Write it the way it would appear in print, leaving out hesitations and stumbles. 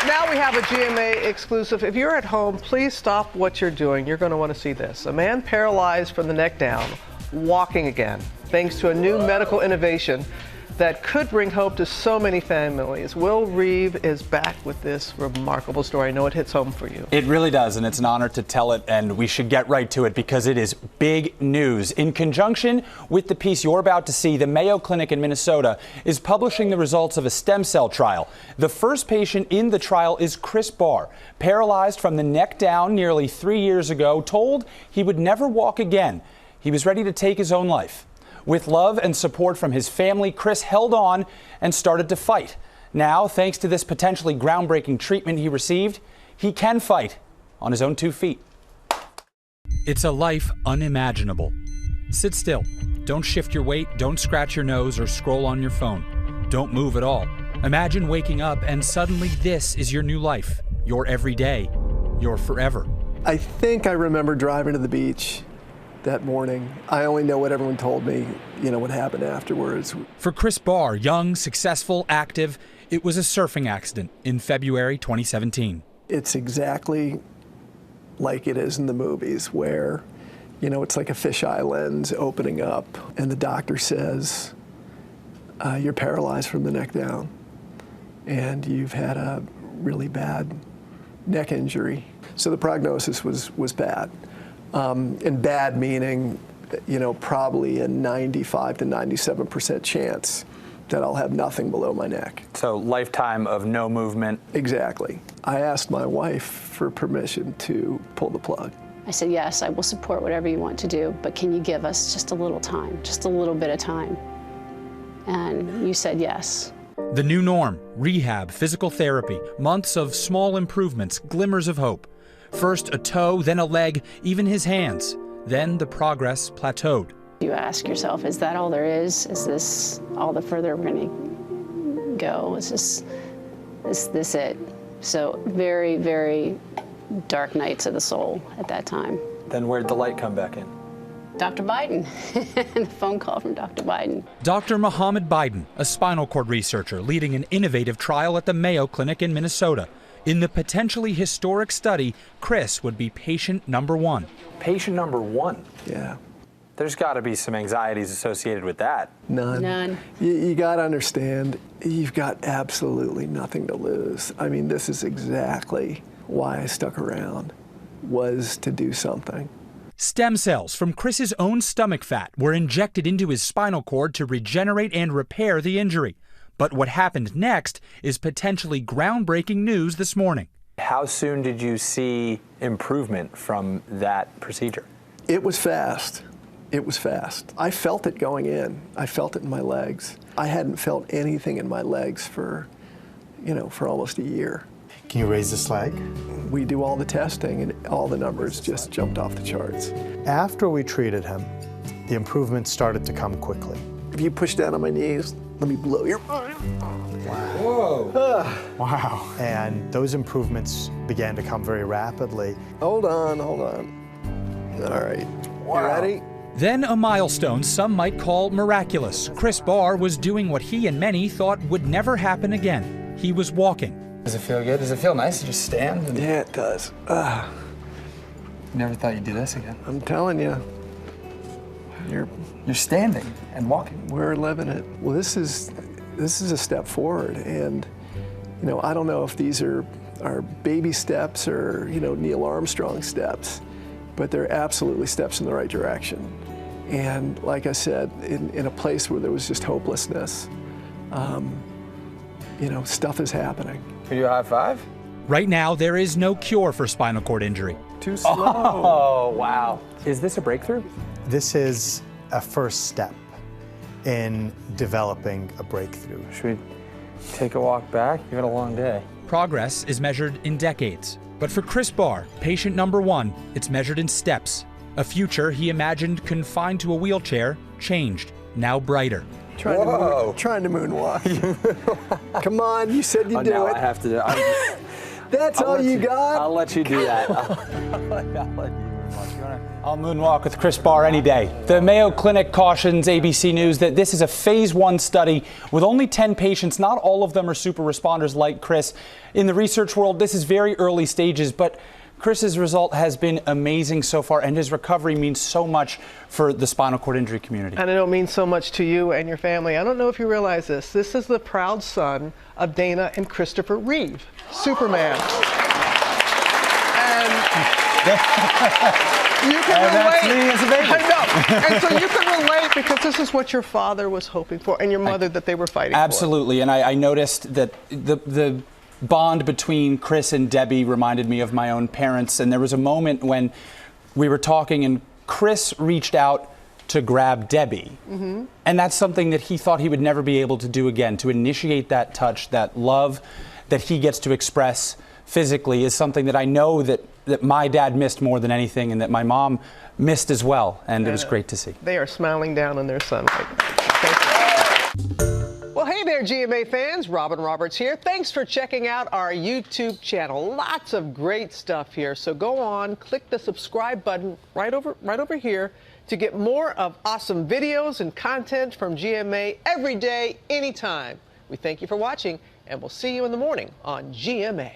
Now we have a GMA exclusive. If you're at home, please stop what you're doing. You're going to want to see this. A man paralyzed from the neck down, walking again, thanks to a new medical innovation that could bring hope to so many families. Will Reeve is back with this remarkable story. I know it hits home for you. It really does, and it's an honor to tell it, and we should get right to it because it is big news. In conjunction with the piece you're about to see, the Mayo Clinic in Minnesota is publishing the results of a stem cell trial. The first patient in the trial is Chris Barr, paralyzed from the neck down nearly 3 years ago, told he would never walk again. He was ready to take his own life. With love and support from his family, Chris held on and started to fight. Now, thanks to this potentially groundbreaking treatment he received, he can fight on his own 2 feet. It's a life unimaginable. Sit still. Don't shift your weight, don't scratch your nose or scroll on your phone. Don't move at all. Imagine waking up and suddenly this is your new life, your everyday, your forever. I think I remember driving to the beach that morning. I only know what everyone told me, what happened afterwards. For Chris Barr, young, successful, active, it was a surfing accident in February 2017. It's exactly like it is in the movies where, it's like a fisheye lens opening up and the doctor says, you're paralyzed from the neck down and you've had a really bad neck injury. So the prognosis was bad. And bad meaning, probably a 95 to 97% chance that I'll have nothing below my neck. So lifetime of no movement. Exactly. I asked my wife for permission to pull the plug. I said, yes, I will support whatever you want to do, but can you give us just a little time, just a little bit of time? And you said yes. The new norm, rehab, physical therapy, months of small improvements, glimmers of hope. First a toe, then a leg, even his hands. Then the progress plateaued. You ask yourself, is that all there is? Is this all the further we're going to go? Is this it? So very, very dark nights of the soul at that time. Then where'd the light come back in? Dr. Biden, the phone call from Dr. Biden. Dr. Mohammed Biden, a spinal cord researcher leading an innovative trial at the Mayo Clinic in Minnesota. In the potentially historic study, Chris would be patient number 1. Patient number 1? Yeah. There's got to be some anxieties associated with that. None. You got to understand, you've got absolutely nothing to lose. I mean, this is exactly why I stuck around, was to do something. Stem cells from Chris's own stomach fat were injected into his spinal cord to regenerate and repair the injury. But what happened next is potentially groundbreaking news this morning. How soon did you see improvement from that procedure? It was fast. It was fast. I felt it going in. I felt it in my legs. I hadn't felt anything in my legs for almost a year. Can you raise this leg? We do all the testing and all the numbers just jumped off the charts. After we treated him, the improvements started to come quickly. If you push down on my knees, let me blow your mind. Whoa. Wow. And those improvements began to come very rapidly. Hold on. All right. Wow. You ready? Then a milestone some might call miraculous. Chris Barr was doing what he and many thought would never happen again. He was walking. Does it feel good? Does it feel nice to just stand? Yeah, it does. Never thought you'd do this again. I'm telling you. You're standing and walking. We're living it. Well, this is a step forward, and I don't know if these are baby steps or Neil Armstrong steps, but they're absolutely steps in the right direction. And like I said, in a place where there was just hopelessness, stuff is happening. Can you do a high five? Right now, there is no cure for spinal cord injury. Too slow. Oh, wow. Is this a breakthrough? This is a first step in developing a breakthrough. Should we take a walk back? You've had a long day. Progress is measured in decades. But for Chris Barr, patient number 1, it's measured in steps. A future he imagined confined to a wheelchair changed, now brighter. Trying to moonwalk. Come on, you said you'd do now it. I have to do it. That's all you got? I'll let you do that. I'll let you. I'll moonwalk with Chris Barr any day. The Mayo Clinic cautions ABC News that this is a phase 1 study with only 10 patients. Not all of them are super responders like Chris. In the research world, this is very early stages, but Chris's result has been amazing so far, and his recovery means so much for the spinal cord injury community. And I know it means so much to you and your family. I don't know if you realize this. This is the proud son of Dana and Christopher Reeve, Superman. You can relate. That's me as a baby. I know. And so you can relate because this is what your father was hoping for and your mother that they were fighting Absolutely. And I noticed that the bond between Chris and Debbie reminded me of my own parents. And there was a moment when we were talking and Chris reached out to grab Debbie. Mm-hmm. And that's something that he thought he would never be able to do again. To initiate that touch, that love that he gets to express physically is something that I know that my dad missed more than anything and that my mom missed as well. And it was great to see. They are smiling down on their son right now. Well, hey there, GMA fans. Robin Roberts here. Thanks for checking out our YouTube channel. Lots of great stuff here. So go on, click the subscribe button right over here to get more of awesome videos and content from GMA every day, anytime. We thank you for watching, and we'll see you in the morning on GMA.